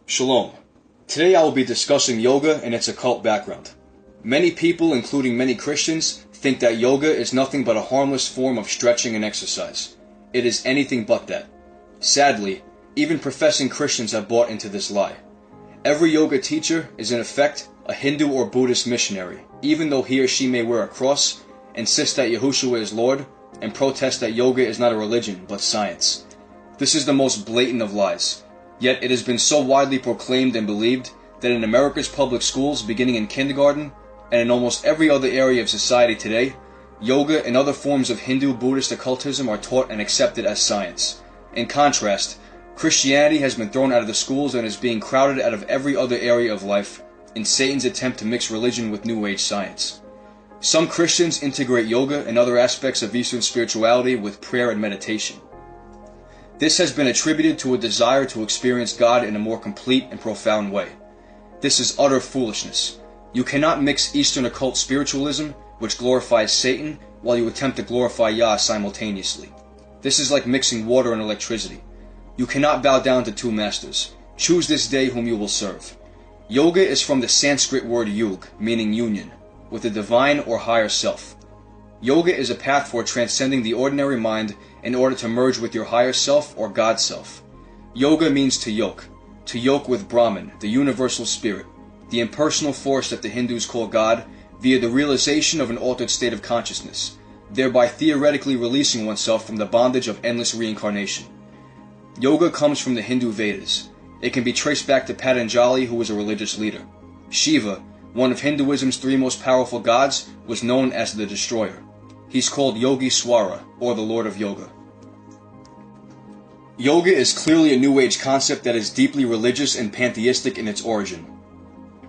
Shalom. Today I will be discussing yoga and its occult background. Many people, including many Christians, think that yoga is nothing but a harmless form of stretching and exercise. It is anything but that. Sadly, even professing Christians have bought into this lie. Every yoga teacher is in effect a Hindu or Buddhist missionary, even though he or she may wear a cross, insist that Yahushua is Lord, and protest that yoga is not a religion but science. This is the most blatant of lies. Yet it has been so widely proclaimed and believed that in America's public schools, beginning in kindergarten, and in almost every other area of society today, yoga and other forms of Hindu-Buddhist occultism are taught and accepted as science. In contrast, Christianity has been thrown out of the schools and is being crowded out of every other area of life in Satan's attempt to mix religion with New Age science. Some Christians integrate yoga and other aspects of Eastern spirituality with prayer and meditation. This has been attributed to a desire to experience God in a more complete and profound way. This is utter foolishness. You cannot mix Eastern occult spiritualism, which glorifies Satan, while you attempt to glorify Yah simultaneously. This is like mixing water and electricity. You cannot bow down to two masters. Choose this day whom you will serve. Yoga is from the Sanskrit word yug, meaning union, with the divine or higher self. Yoga is a path for transcending the ordinary mind in order to merge with your higher self or God self. Yoga means to yoke with Brahman, the universal spirit, the impersonal force that the Hindus call God, via the realization of an altered state of consciousness, thereby theoretically releasing oneself from the bondage of endless reincarnation. Yoga comes from the Hindu Vedas. It can be traced back to Patanjali, who was a religious leader. Shiva, one of Hinduism's three most powerful gods, was known as the Destroyer. He's called Yogi Swara, or the Lord of Yoga. Yoga is clearly a New Age concept that is deeply religious and pantheistic in its origin.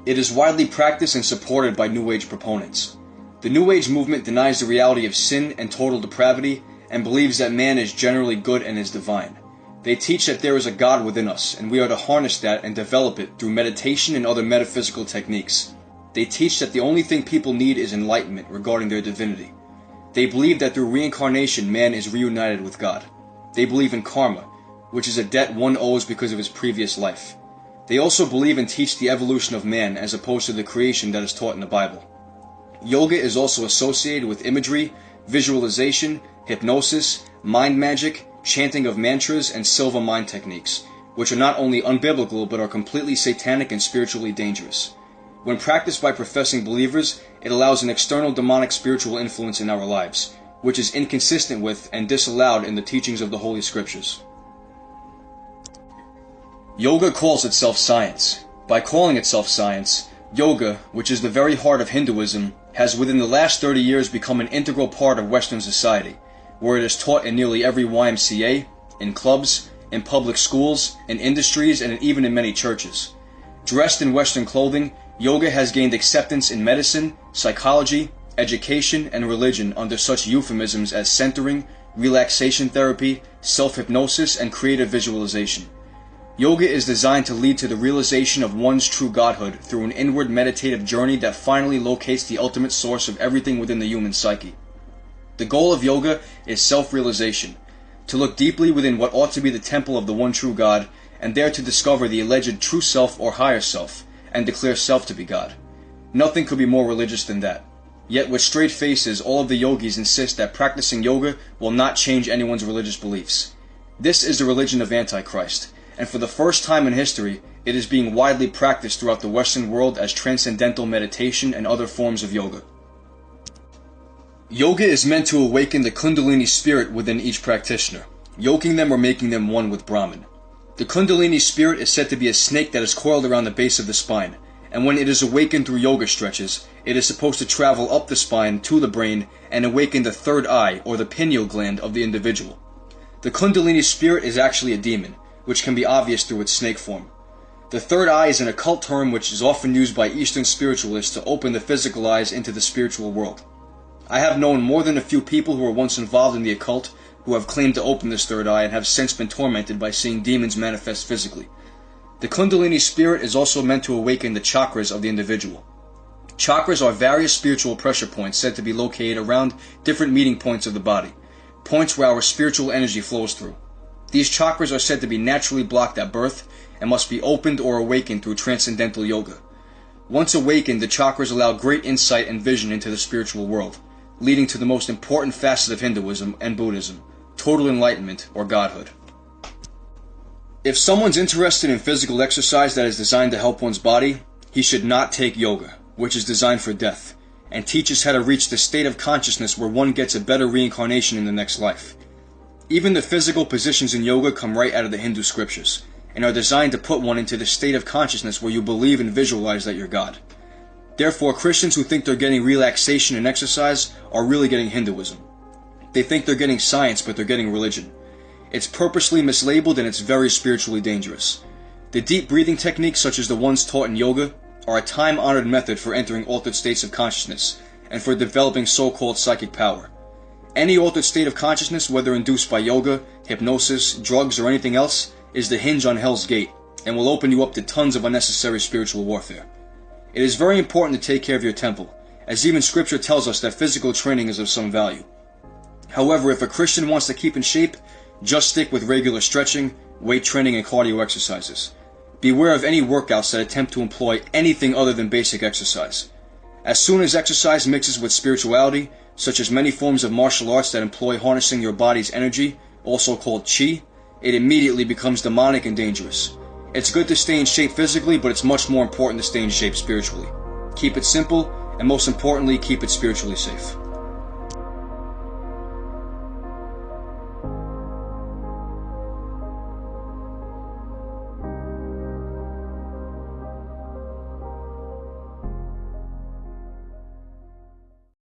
It is widely practiced and supported by New Age proponents. The New Age movement denies the reality of sin and total depravity and believes that man is generally good and is divine. They teach that there is a God within us, and we are to harness that and develop it through meditation and other metaphysical techniques. They teach that the only thing people need is enlightenment regarding their divinity. They believe that through reincarnation man is reunited with God. They believe in karma, which is a debt one owes because of his previous life. They also believe and teach the evolution of man as opposed to the creation that is taught in the Bible. Yoga is also associated with imagery, visualization, hypnosis, mind magic, chanting of mantras, and silva mind techniques, which are not only unbiblical but are completely satanic and spiritually dangerous. When practiced by professing believers, it allows an external demonic spiritual influence in our lives, which is inconsistent with and disallowed in the teachings of the Holy Scriptures. Yoga calls itself science. By calling itself science, yoga, which is the very heart of Hinduism, has within the last 30 years become an integral part of Western society, where it is taught in nearly every YMCA, in clubs, in public schools, in industries, and even in many churches. Dressed in Western clothing, yoga has gained acceptance in medicine, psychology, education, and religion under such euphemisms as centering, relaxation therapy, self-hypnosis, and creative visualization. Yoga is designed to lead to the realization of one's true godhood through an inward meditative journey that finally locates the ultimate source of everything within the human psyche. The goal of yoga is self-realization, to look deeply within what ought to be the temple of the one true God, and there to discover the alleged true self or higher self, and declare self to be God. Nothing could be more religious than that. Yet with straight faces, all of the yogis insist that practicing yoga will not change anyone's religious beliefs. This is the religion of Antichrist, and for the first time in history, it is being widely practiced throughout the Western world as transcendental meditation and other forms of yoga. Yoga is meant to awaken the Kundalini spirit within each practitioner, yoking them or making them one with Brahman. The Kundalini spirit is said to be a snake that is coiled around the base of the spine, and when it is awakened through yoga stretches, it is supposed to travel up the spine to the brain and awaken the third eye or the pineal gland of the individual. The Kundalini spirit is actually a demon, which can be obvious through its snake form. The third eye is an occult term which is often used by Eastern spiritualists to open the physical eyes into the spiritual world. I have known more than a few people who were once involved in the occult who have claimed to open this third eye and have since been tormented by seeing demons manifest physically. The Kundalini spirit is also meant to awaken the chakras of the individual. Chakras are various spiritual pressure points said to be located around different meeting points of the body, points where our spiritual energy flows through. These chakras are said to be naturally blocked at birth and must be opened or awakened through transcendental yoga. Once awakened, the chakras allow great insight and vision into the spiritual world, leading to the most important facet of Hinduism and Buddhism, total enlightenment or godhood. If someone's interested in physical exercise that is designed to help one's body, he should not take yoga, which is designed for death, and teaches how to reach the state of consciousness where one gets a better reincarnation in the next life. Even the physical positions in yoga come right out of the Hindu scriptures, and are designed to put one into the state of consciousness where you believe and visualize that you're God. Therefore, Christians who think they're getting relaxation and exercise are really getting Hinduism. They think they're getting science, but they're getting religion. It's purposely mislabeled and it's very spiritually dangerous. The deep breathing techniques, such as the ones taught in yoga, are a time-honored method for entering altered states of consciousness and for developing so-called psychic power. Any altered state of consciousness, whether induced by yoga, hypnosis, drugs, or anything else, is the hinge on Hell's Gate and will open you up to tons of unnecessary spiritual warfare. It is very important to take care of your temple, as even scripture tells us that physical training is of some value. However, if a Christian wants to keep in shape, just stick with regular stretching, weight training, and cardio exercises. Beware of any workouts that attempt to employ anything other than basic exercise. As soon as exercise mixes with spirituality, such as many forms of martial arts that employ harnessing your body's energy, also called chi, it immediately becomes demonic and dangerous. It's good to stay in shape physically, but it's much more important to stay in shape spiritually. Keep it simple, and most importantly, keep it spiritually safe.